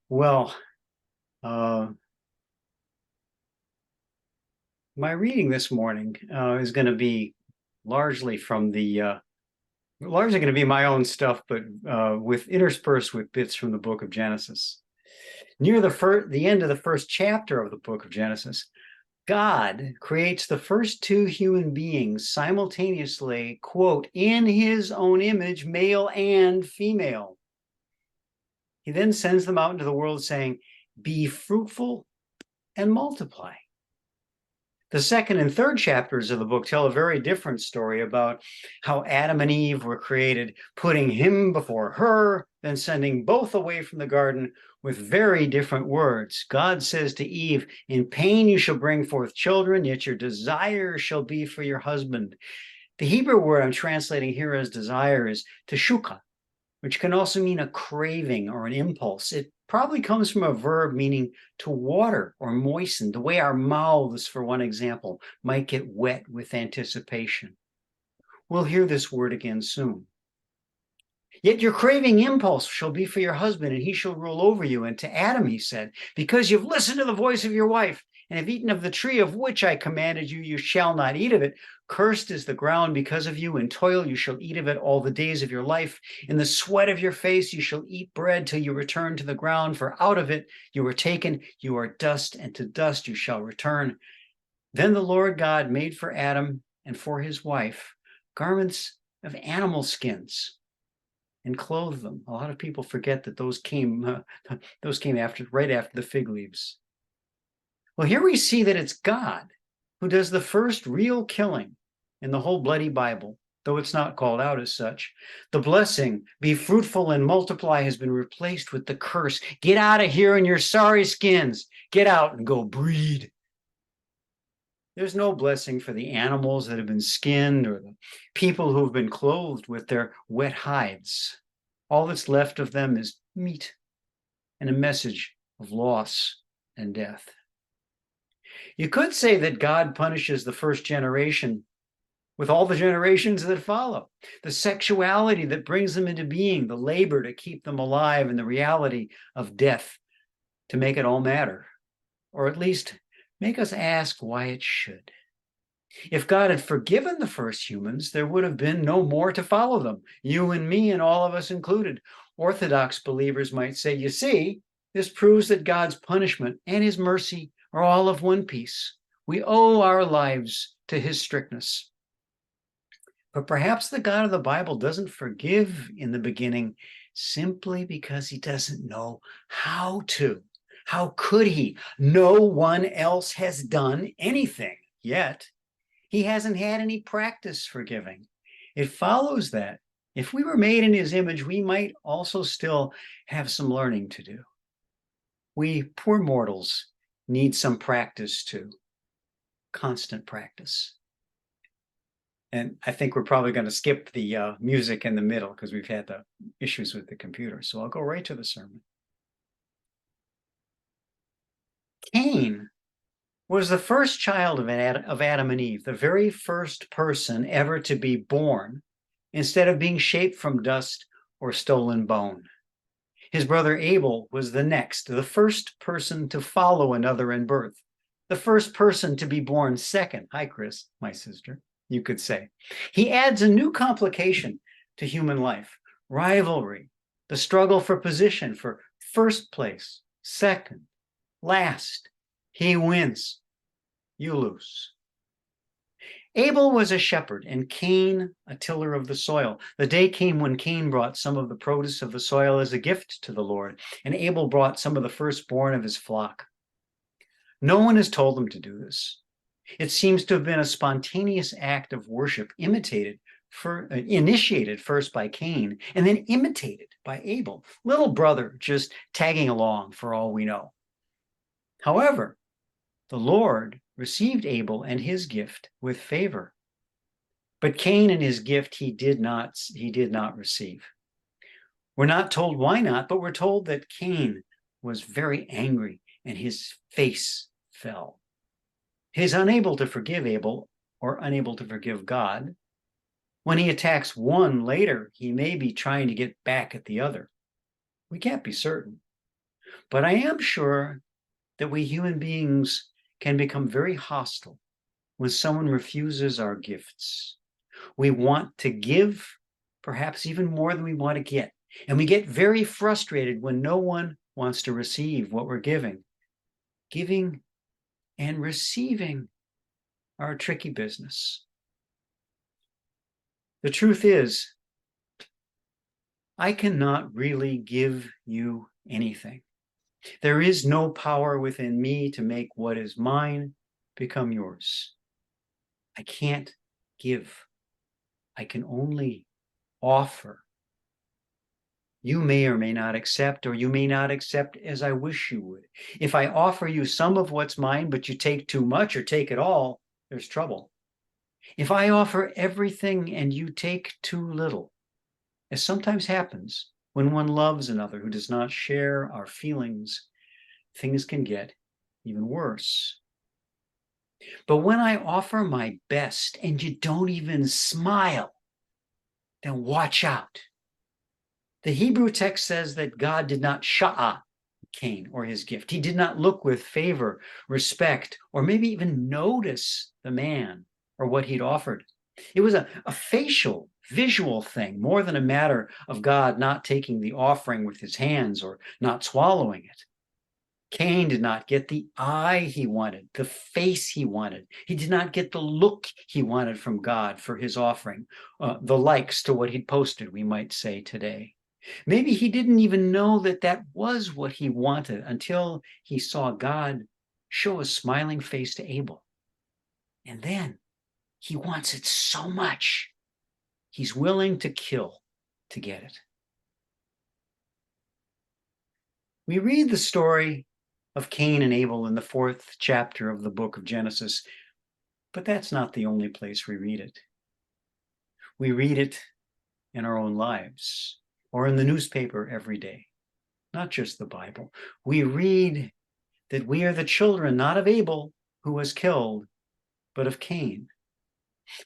Well, uh, my reading this morning is going to be largely from largely going to be my own stuff, but with interspersed with bits from the book of Genesis. Near the end of the first chapter of the book of Genesis, God creates the first two human beings simultaneously, quote, in his own image, male and female. He then sends them out into the world saying, be fruitful and multiply. The second and third chapters of the book tell a very different story about how Adam and Eve were created, putting him before her, then sending both away from the garden with very different words. God says to Eve, in pain you shall bring forth children, yet your desire shall be for your husband. The Hebrew word I'm translating here as desire is teshuka, which can also mean a craving or an impulse. It probably comes from a verb meaning to water or moisten, the way our mouths, for one example, might get wet with anticipation. We'll hear this word again soon. Yet your craving impulse shall be for your husband, and he shall rule over you. And to Adam he said, because you've listened to the voice of your wife, and have eaten of the tree of which I commanded you, you shall not eat of it. Cursed is the ground because of you. In toil you shall eat of it all the days of your life. In the sweat of your face you shall eat bread till you return to the ground, for out of it you were taken. You are dust, and to dust you shall return. Then the Lord God made for Adam and for his wife garments of animal skins and clothed them. A lot of people forget that those came right after the fig leaves. Well, here we see that it's God who does the first real killing in the whole bloody Bible, though it's not called out as such. The blessing, be fruitful and multiply, has been replaced with the curse. Get out of here in your sorry skins. Get out and go breed. There's no blessing for the animals that have been skinned or the people who've been clothed with their wet hides. All that's left of them is meat and a message of loss and death. You could say that God punishes the first generation with all the generations that follow. The sexuality that brings them into being, the labor to keep them alive, and the reality of death to make it all matter, or at least make us ask why it should. If God had forgiven the first humans, there would have been no more to follow them, you and me and all of us included. Orthodox believers might say, you see, this proves that God's punishment and his mercy are all of one piece. We owe our lives to his strictness. But perhaps the God of the Bible doesn't forgive in the beginning simply because he doesn't know how to. How could he? No one else has done anything yet. He hasn't had any practice forgiving. It follows that if we were made in his image, we might also still have some learning to do. We poor mortals need some practice too, constant practice. And I think we're probably going to skip the music in the middle because we've had the issues with the computer. So I'll go right to the sermon. Cain was the first child of Adam and Eve, the very first person ever to be born instead of being shaped from dust or stolen bone. His brother Abel was the next, the first person to follow another in birth, the first person to be born second. Hi, Chris, my sister, you could say. He adds a new complication to human life, rivalry, the struggle for position, for first place, second, last. He wins, you lose. Abel was a shepherd and Cain a tiller of the soil. The day came when Cain brought some of the produce of the soil as a gift to the Lord, and Abel brought some of the firstborn of his flock. No one has told them to do this. It seems to have been a spontaneous act of worship initiated first by Cain and then imitated by Abel, little brother just tagging along for all we know. However, the Lord received Abel and his gift with favor. But Cain and his gift he did not receive. We're not told why not, but we're told that Cain was very angry and his face fell. He's unable to forgive Abel or unable to forgive God. When he attacks one later, he may be trying to get back at the other. We can't be certain. But I am sure that we human beings can become very hostile when someone refuses our gifts. We want to give, perhaps even more than we want to get. And we get very frustrated when no one wants to receive what we're giving. Giving and receiving are a tricky business. The truth is, I cannot really give you anything. There is no power within me to make what is mine become yours. I can't give. I can only offer. You may or may not accept, or you may not accept as I wish you would. If I offer you some of what's mine, but you take too much or take it all, there's trouble. If I offer everything and you take too little, as sometimes happens when one loves another who does not share our feelings, things can get even worse. But when I offer my best and you don't even smile, then watch out. The Hebrew text says that God did not sha'a Cain or his gift. He did not look with favor, respect, or maybe even notice the man or what he'd offered. It was a facial, visual thing, more than a matter of God not taking the offering with his hands or not swallowing it. Cain did not get the eye he wanted, the face he wanted. He did not get the look he wanted from God for his offering, the likes to what he'd posted, we might say today. Maybe he didn't even know that that was what he wanted until he saw God show a smiling face to Abel. And then he wants it so much, he's willing to kill to get it. We read the story of Cain and Abel in the 4th chapter of the book of Genesis, but that's not the only place we read it. We read it in our own lives or in the newspaper every day, not just the Bible. We read that we are the children not of Abel, who was killed, but of Cain.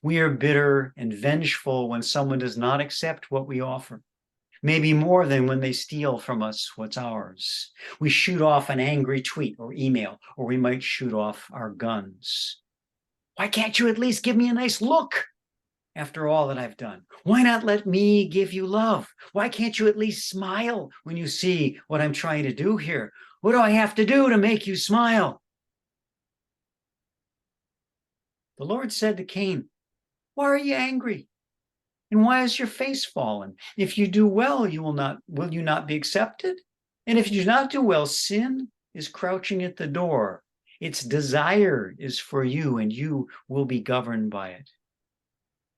We are bitter and vengeful when someone does not accept what we offer, maybe more than when they steal from us what's ours. We shoot off an angry tweet or email, or we might shoot off our guns. Why can't you at least give me a nice look after all that I've done? Why not let me give you love? Why can't you at least smile when you see what I'm trying to do here? What do I have to do to make you smile? The Lord said to Cain, why are you angry? And why is your face fallen? If you do well, will you not be accepted? And if you do not do well, sin is crouching at the door. Its desire is for you, and you will be governed by it.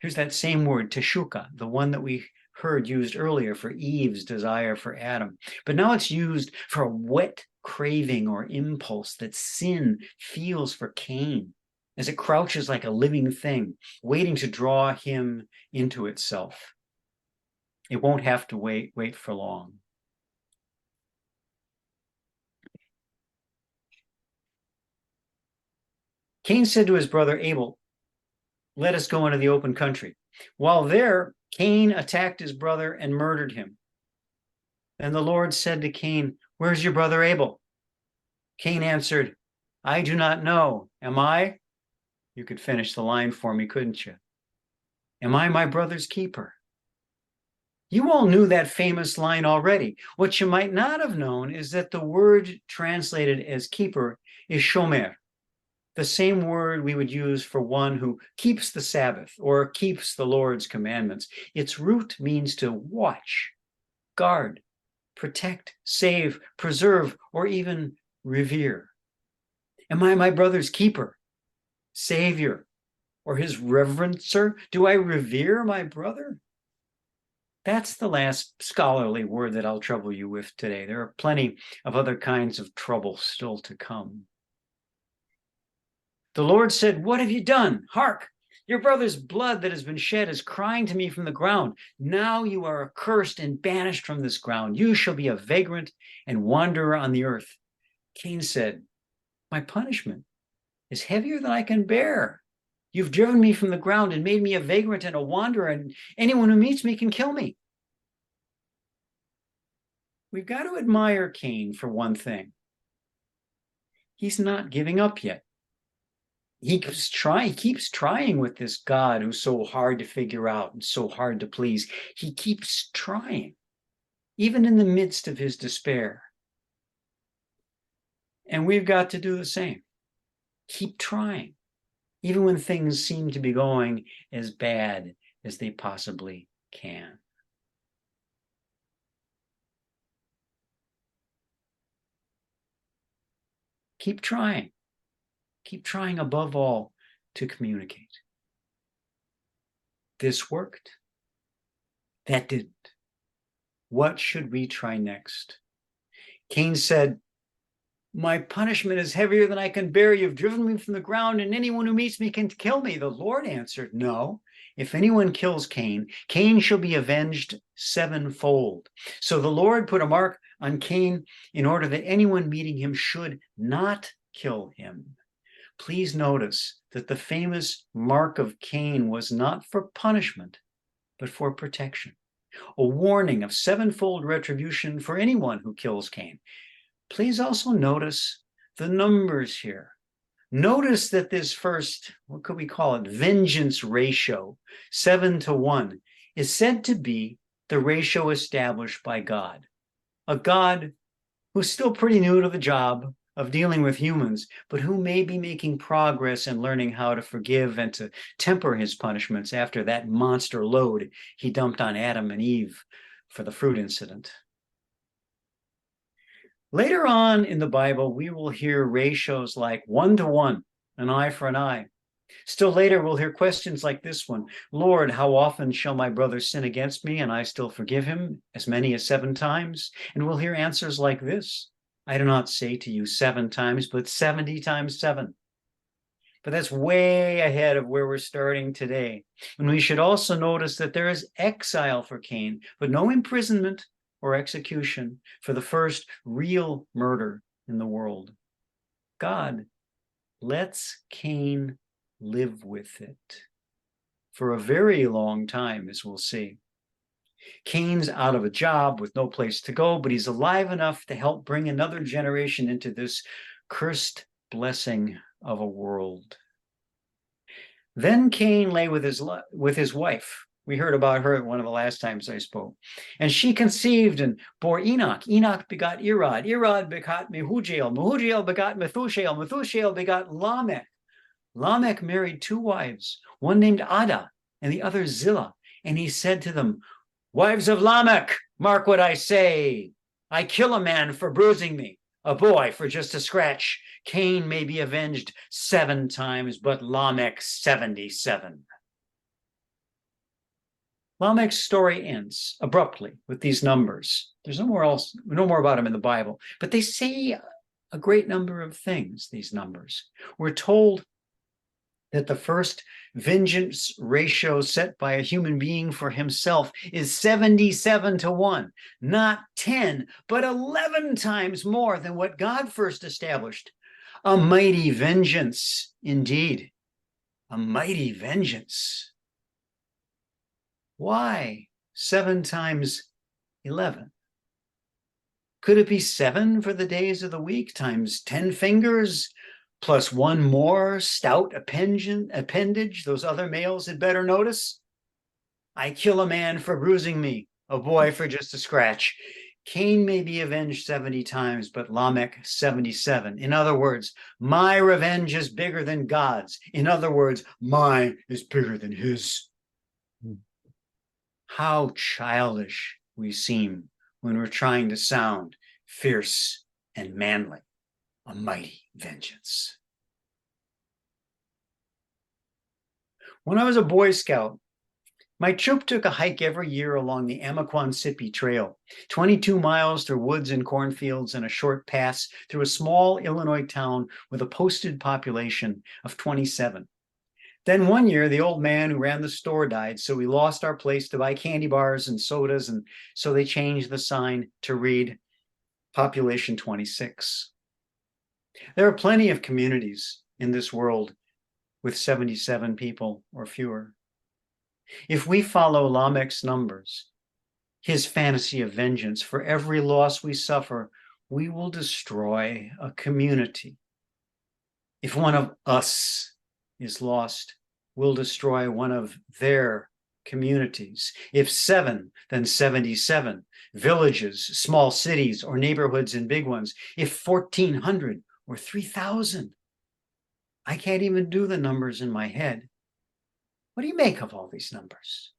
Here's that same word, teshuka, the one that we heard used earlier for Eve's desire for Adam. But now it's used for a wet craving or impulse that sin feels for Cain, as it crouches like a living thing, waiting to draw him into itself. It won't have to wait for long. Cain said to his brother Abel, let us go into the open country. While there, Cain attacked his brother and murdered him. And the Lord said to Cain, where's your brother Abel? Cain answered, I do not know. Am I? You could finish the line for me, couldn't you? Am I my brother's keeper? You all knew that famous line already. What you might not have known is that the word translated as keeper is shomer, the same word we would use for one who keeps the Sabbath or keeps the Lord's commandments. Its root means to watch, guard, protect, save, preserve, or even revere. Am I my brother's keeper, savior, or his reverencer? Do I revere my brother? That's the last scholarly word that I'll trouble you with today. There are plenty of other kinds of trouble still to come. The Lord said, what have you done? Hark, your brother's blood that has been shed is crying to me from the ground. Now you are accursed and banished from this ground. You shall be a vagrant and wanderer on the earth. Cain said, my punishment is heavier than I can bear. You've driven me from the ground and made me a vagrant and a wanderer, and anyone who meets me can kill me. we've got to admire Cain for one thing. He's not giving up yet. He keeps trying with this God who's so hard to figure out and so hard to please. He keeps trying, even in the midst of his despair. And we've got to do the same. Keep trying, even when things seem to be going as bad as they possibly can. Keep trying. Keep trying above all to communicate. This worked. That didn't. What should we try next? Cain said, "My punishment is heavier than I can bear. You've driven me from the ground, and anyone who meets me can kill me." The Lord answered, "No. If anyone kills Cain, Cain shall be avenged sevenfold." So the Lord put a mark on Cain in order that anyone meeting him should not kill him. Please notice that the famous mark of Cain was not for punishment, but for protection. A warning of sevenfold retribution for anyone who kills Cain. Please also notice the numbers here. Notice that this first, what could we call it, vengeance ratio, 7-1, is said to be the ratio established by God. A God who's still pretty new to the job of dealing with humans, but who may be making progress in learning how to forgive and to temper his punishments after that monster load he dumped on Adam and Eve for the fruit incident. Later on in the Bible, we will hear ratios like 1-1, an eye for an eye. Still later, we'll hear questions like this one: "Lord, how often shall my brother sin against me and I still forgive him? As many as 7 times? And we'll hear answers like this: "I do not say to you 7 times, but 70 times 7. But that's way ahead of where we're starting today. And we should also notice that there is exile for Cain, but no imprisonment or execution for the first real murder in the world. God lets Cain live with it for a very long time, as we'll see. Cain's out of a job with no place to go, but he's alive enough to help bring another generation into this cursed blessing of a world. Then Cain lay with his wife. We heard about her at one of the last times I spoke. And she conceived and bore Enoch. Enoch begot Irad. Irad begot Mehujael. Mehujael begot Methushael. Methushael begot Lamech. Lamech married 2 wives, one named Ada and the other Zillah. And he said to them, "Wives of Lamech, mark what I say. I kill a man for bruising me, a boy for just a scratch. Cain may be avenged 7 times, but Lamech 77. Lamech's story ends abruptly with these numbers. There's no more about him in the Bible, but they say a great number of things, these numbers. We're told that the first vengeance ratio set by a human being for himself is 77-1, not 10, but 11 times more than what God first established. A mighty vengeance, indeed. A mighty vengeance. Why 7 times 11? Could it be 7 for the days of the week times 10 fingers plus 1 more stout appendage those other males had better notice? I kill a man for bruising me, a boy for just a scratch. Cain may be avenged 70 times, but Lamech 77. In other words, my revenge is bigger than God's. In other words, mine is bigger than his. How childish we seem when we're trying to sound fierce and manly. A mighty vengeance. When I was a Boy Scout, my troop took a hike every year along the Amaquan-Sippy Trail, 22 miles through woods and cornfields and a short pass through a small Illinois town with a posted population of 27. Then one year, the old man who ran the store died, so we lost our place to buy candy bars and sodas, and so they changed the sign to read population 26. There are plenty of communities in this world with 77 people or fewer. If we follow Lamech's numbers, his fantasy of vengeance. For every loss we suffer, we will destroy a community. If one of us is lost, we'll destroy one of their communities. If 7, then 77 villages, small cities, or neighborhoods and big ones. If 1,400 or 3,000. I can't even do the numbers in my head. What do you make of all these numbers?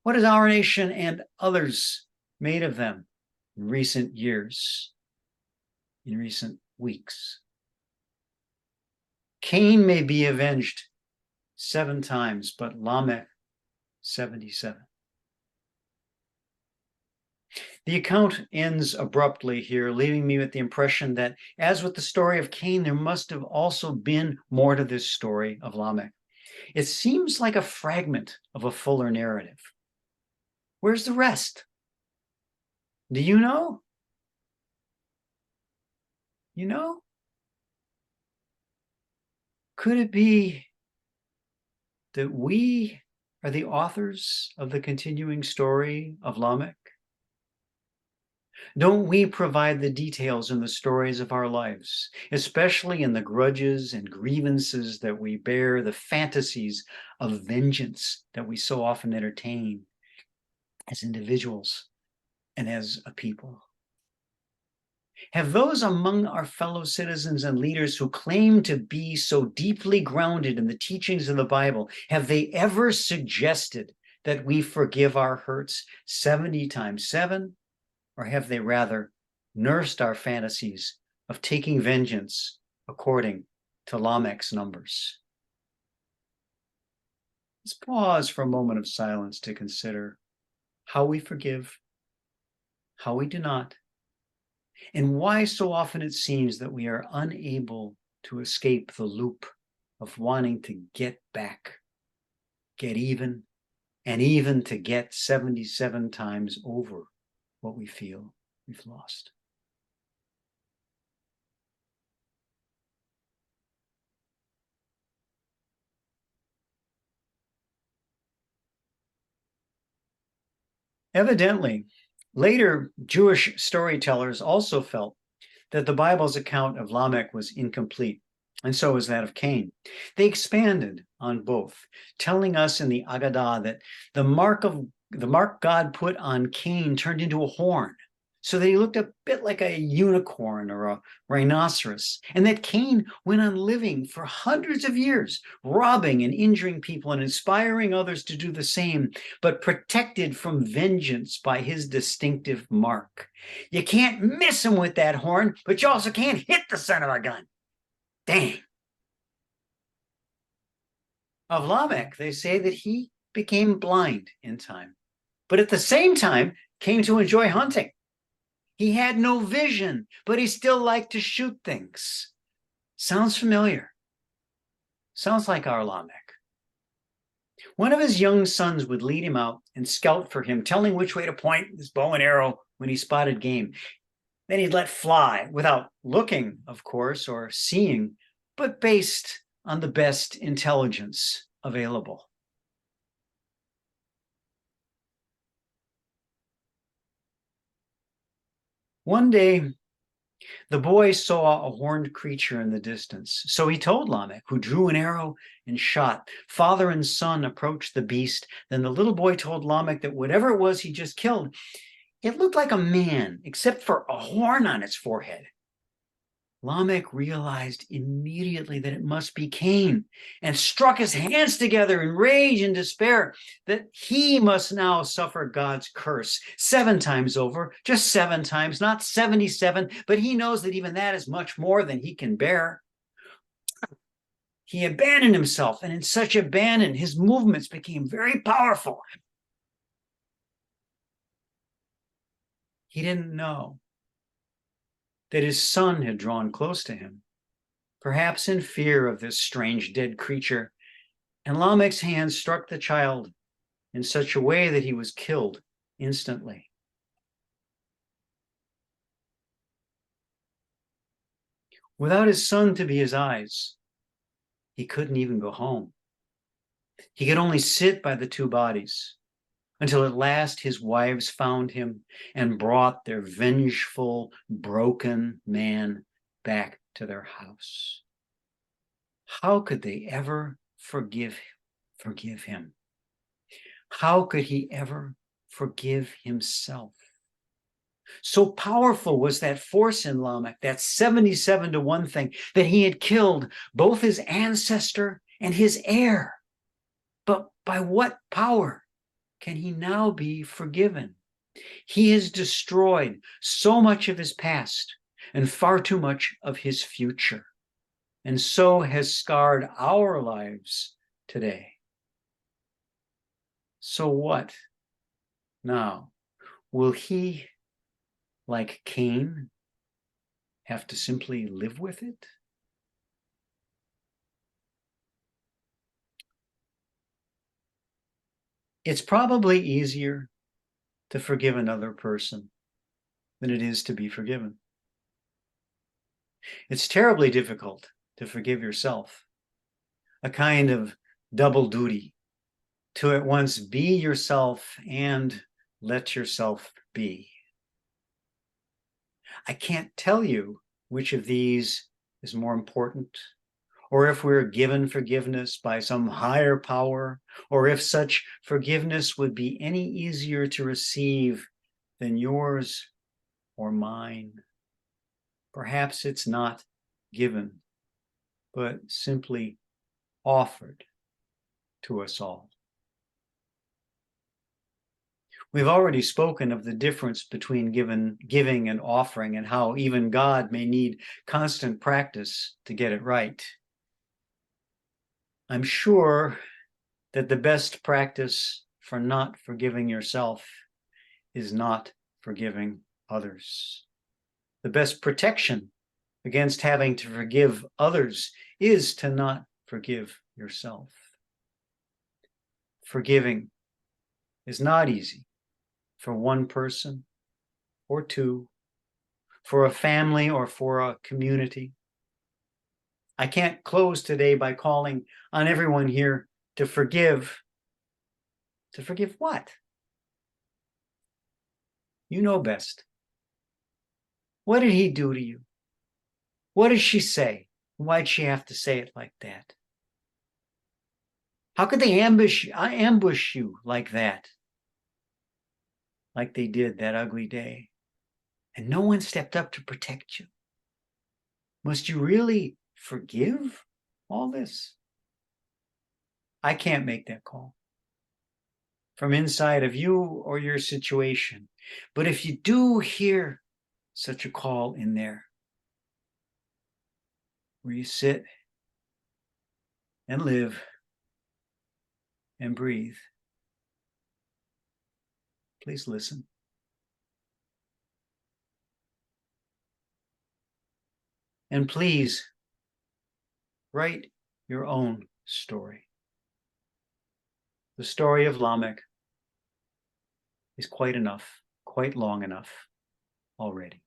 What has our nation and others made of them in recent years, in recent weeks? Cain may be avenged 7 times, but Lamech 77. The account ends abruptly here, leaving me with the impression that, as with the story of Cain, there must have also been more to this story of Lamech. It seems like a fragment of a fuller narrative. Where's the rest? Do you know? You know? Could it be that we are the authors of the continuing story of Lamech? Don't we provide the details in the stories of our lives, especially in the grudges and grievances that we bear, the fantasies of vengeance that we so often entertain as individuals and as a people? Have those among our fellow citizens and leaders who claim to be so deeply grounded in the teachings of the Bible, have they ever suggested that we forgive our hurts 70 times 7? Or have they rather nursed our fantasies of taking vengeance according to Lamech's numbers? Let's pause for a moment of silence to consider how we forgive, how we do not, and why so often it seems that we are unable to escape the loop of wanting to get back, get even, and even to get 77 times over what we feel we've lost. Evidently, later Jewish storytellers also felt that the Bible's account of Lamech was incomplete, and so was that of Cain. They expanded on both, telling us in the Agadah that the mark God put on Cain turned into a horn, so that he looked a bit like a unicorn or a rhinoceros, and that Cain went on living for hundreds of years, robbing and injuring people and inspiring others to do the same, but protected from vengeance by his distinctive mark. You can't miss him with that horn, but you also can't hit the son of a gun. Dang. Of Lamech, they say that he became blind in time, but at the same time came to enjoy hunting. He had no vision, but he still liked to shoot things. Sounds familiar. Sounds like our Lamech. One of his young sons would lead him out and scout for him, telling which way to point his bow and arrow when he spotted game. Then he'd let fly without looking, of course, or seeing, but based on the best intelligence available. One day, the boy saw a horned creature in the distance. So he told Lamech, who drew an arrow and shot. Father and son approached the beast. Then the little boy told Lamech that whatever it was he just killed, it looked like a man, except for a horn on its forehead. Lamech realized immediately that it must be Cain and struck his hands together in rage and despair that he must now suffer God's curse 7 times over, just 7 times, not 77, but he knows that even that is much more than he can bear. He abandoned himself, and in such abandon, his movements became very powerful. He didn't know that his son had drawn close to him, perhaps in fear of this strange dead creature, and Lamech's hand struck the child in such a way that he was killed instantly. Without his son to be his eyes, he couldn't even go home. He could only sit by the 2 bodies, until at last his wives found him and brought their vengeful, broken man back to their house. How could they ever forgive him? How could he ever forgive himself? So powerful was that force in Lamech, that 77 to 1 thing, that he had killed both his ancestor and his heir. But by what power can he now be forgiven? He has destroyed so much of his past and far too much of his future, and so has scarred our lives today. So what now? Will he, like Cain, have to simply live with it? It's probably easier to forgive another person than it is to be forgiven. It's terribly difficult to forgive yourself, a kind of double duty, to at once be yourself and let yourself be. I can't tell you which of these is more important, or if we're given forgiveness by some higher power, or if such forgiveness would be any easier to receive than yours or mine. Perhaps it's not given, but simply offered to us all. We've already spoken of the difference between giving and offering, and how even God may need constant practice to get it right. I'm sure that the best practice for not forgiving yourself is not forgiving others. The best protection against having to forgive others is to not forgive yourself. Forgiving is not easy for one person or two, for a family or for a community. I can't close today by calling on everyone here to forgive. To forgive what? You know best. What did he do to you? What did she say? Why'd she have to say it like that? How could they ambush you like that? Like they did that ugly day. And no one stepped up to protect you. Must you really forgive all this? I can't make that call from inside of you or your situation. But if you do hear such a call in there, where you sit and live and breathe, please listen. And please write your own story. The story of Lamech is quite enough, quite long enough already.